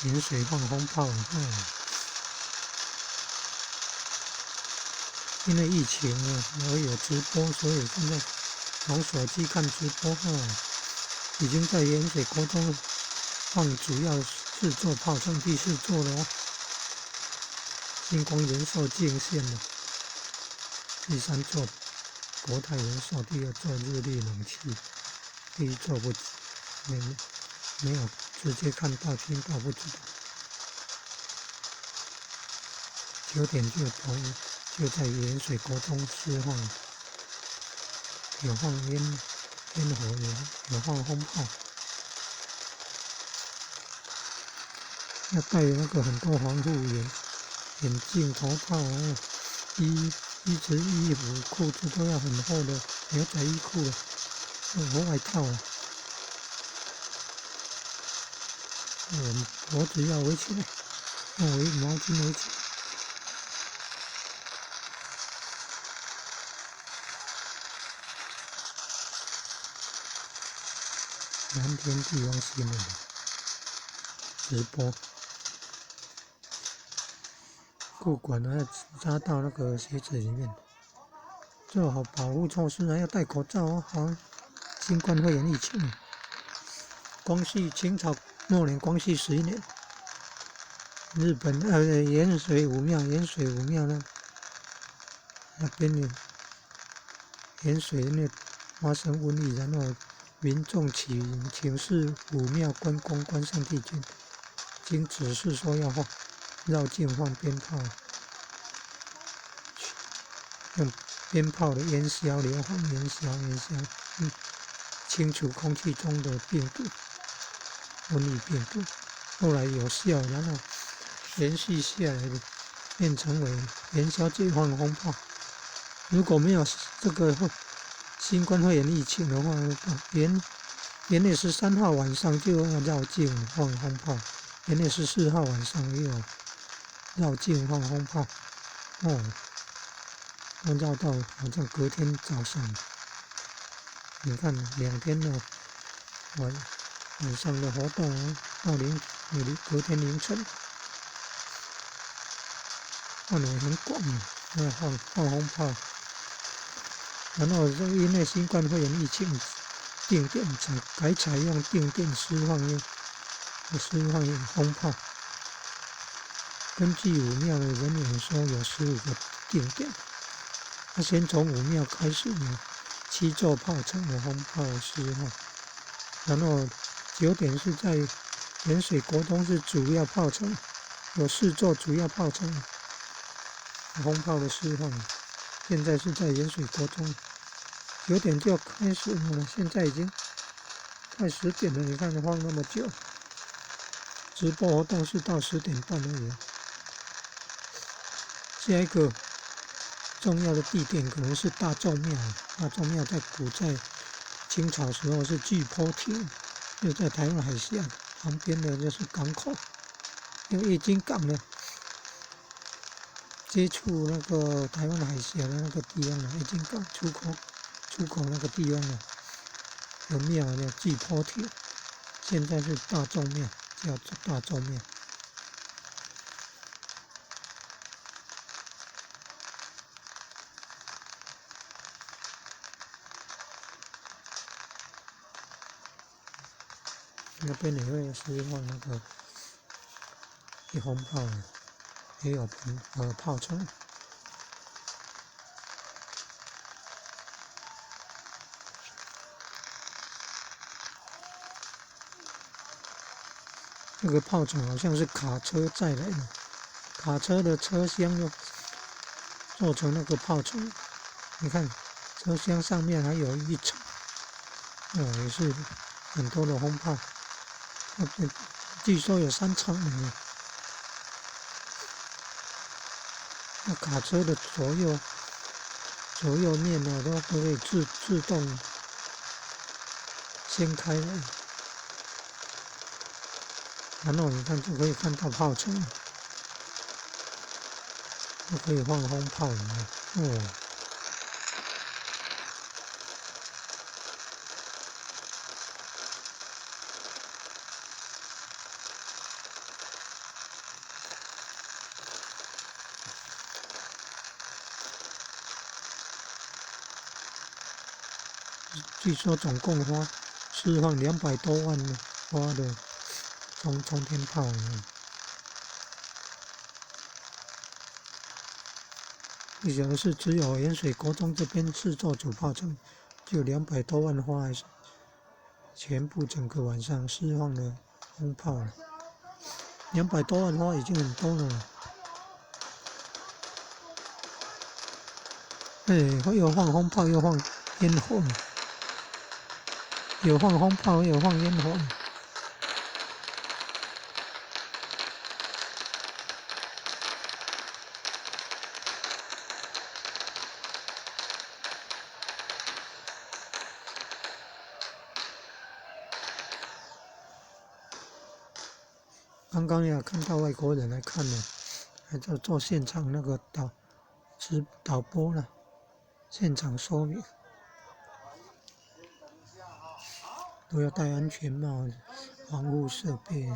盐水放轰炮了。因为疫情啊，我有直播，所以现在用手机看直播已经在盐水国中放主要是做炮仗第4座了星光延寿进线了，第3座国泰延寿，第2座日立冷气，第1座不没有直接看到听到不知道。9点就在盐水国中释放，有放烟火，有放轰炮，要戴那个很多防护眼镜、头套衣服、裤子都要很厚的牛仔衣裤了，和外套了。脖子要围起来，用毛巾围起来。蓝天地方新闻直播，裤管要扎到那个鞋子里面，做好保护措施，还要戴口罩好新冠肺炎疫情。光绪清朝末年，光绪11年，日本盐水武庙那边的盐水那发生瘟疫，然后民众请示武庙关公关圣帝君，经指示说要绕境放鞭炮，用鞭炮的烟硝流放烟硝，清除空气中的病毒，瘟疫病毒。后来有效，然后延续下来的变成为元宵节放轰炮。如果没有这个新冠肺炎疫情的话，元月13号晚上就要绕境放轰炮，元月14号晚上也有绕境放轰炮。绕到好像隔天早上，你看2天的晚上的活动到隔天凌晨，范围很广放轰炮。然后因为新冠肺炎疫情，定点改采用定点释放轰炮。根据武庙的人员说，有15个定点。先从武庙开始有7座炮场的轰炮释放，然后9点是在盐水国中是主要炮场，有4座主要炮场轰炮的释放。现在是在盐水国中，9点就要开始了，现在已经快10点了，你看放那么久，直播活动是到10点半而已。下一个重要的地点可能是大众庙。大众庙在古代清朝时候是巨坡亭，就在台湾海峡旁边的就是港口，因为月经港呢接触那个台湾海峡的那个地方月经港出口那个地方有庙叫巨坡亭，现在是大众庙，叫做大众庙。那边也会释放那个轰炮，也有炮仗。这个炮仗好像是卡车载来的，卡车的车厢又做成那个炮仗。你看，车厢上面还有一层，也是很多的轰炮。据说有3层呢。那卡车的左右面都可以自动掀开来，然后你看就可以看到炮车，就可以放轰炮了。据说总共释放200多万发的冲天炮。不晓得是只有盐水国中这边试做主炮城就200多万发，还是全部整个晚上释放了轰炮了？200多万发已经很多了。又放轰炮又放烟火，有放轰炮有放烟火。刚刚也看到外国人来看了，还在做现场那个导播了，现场说明都要戴安全帽，防护设备。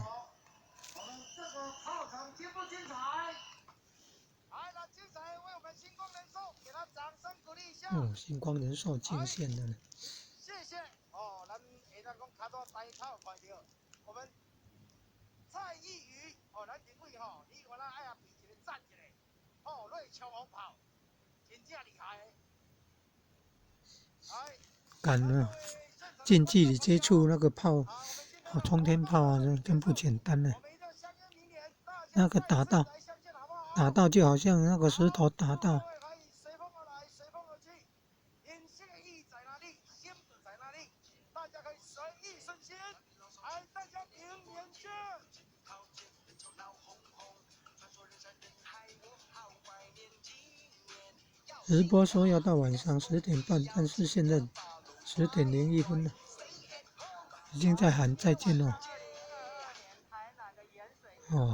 星光人寿进线了。谢谢哦，咱下当讲较早台炮看到，我们蔡义宇哦，咱评委吼，你原来爱啊比一个赞一个，哦，瑞枪红炮，真正厉害的。敢啊！近距离接触那个炮，冲天炮啊，真不简单呢。那个打到就好像那个石头打到。直播说要到晚上10点半，但是现在10点01分了，已经在喊再见了。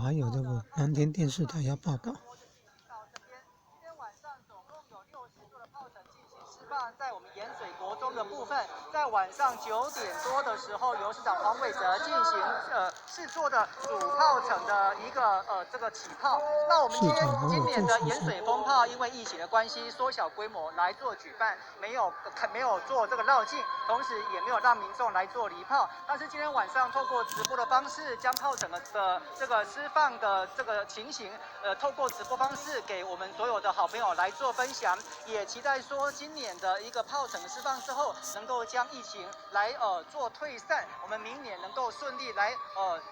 还有这个蓝天电视台要报道。在我们盐水国中的部分，在晚上9点多的时候，由市长黄伟哲进行试做的主炮城的一个这个起炮。那我们今年的盐水风炮因为疫情的关系缩小规模来做举办，没有做这个绕境，同时也没有让民众来做离炮。但是今天晚上透过直播的方式，将炮城的这个释放的这个情形，透过直播方式给我们所有的好朋友来做分享，也期待说今年的一个炮城释放之后，能够将疫情来做退散，我们明年能够顺利来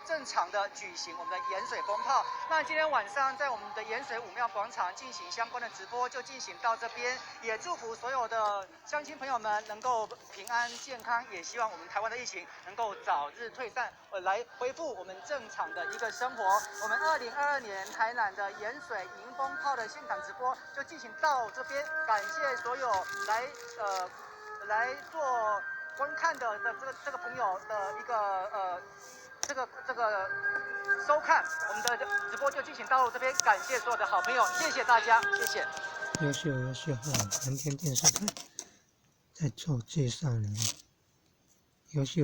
正常的举行我们的盐水风炮。那今天晚上在我们的盐水武庙广场进行相关的直播就进行到这边，也祝福所有的乡亲朋友们能够平安健康，也希望我们台湾的疫情能够早日退散，来恢复我们正常的一个生活。我们2022年台南的盐水迎风炮的现场直播就进行到这边，感谢所有来做观看的这个朋友的一个这个收看，我们的直播就进行到这边，感谢所有的好朋友，谢谢大家，谢谢。优秀蓝天电视台在做介绍呢，优秀。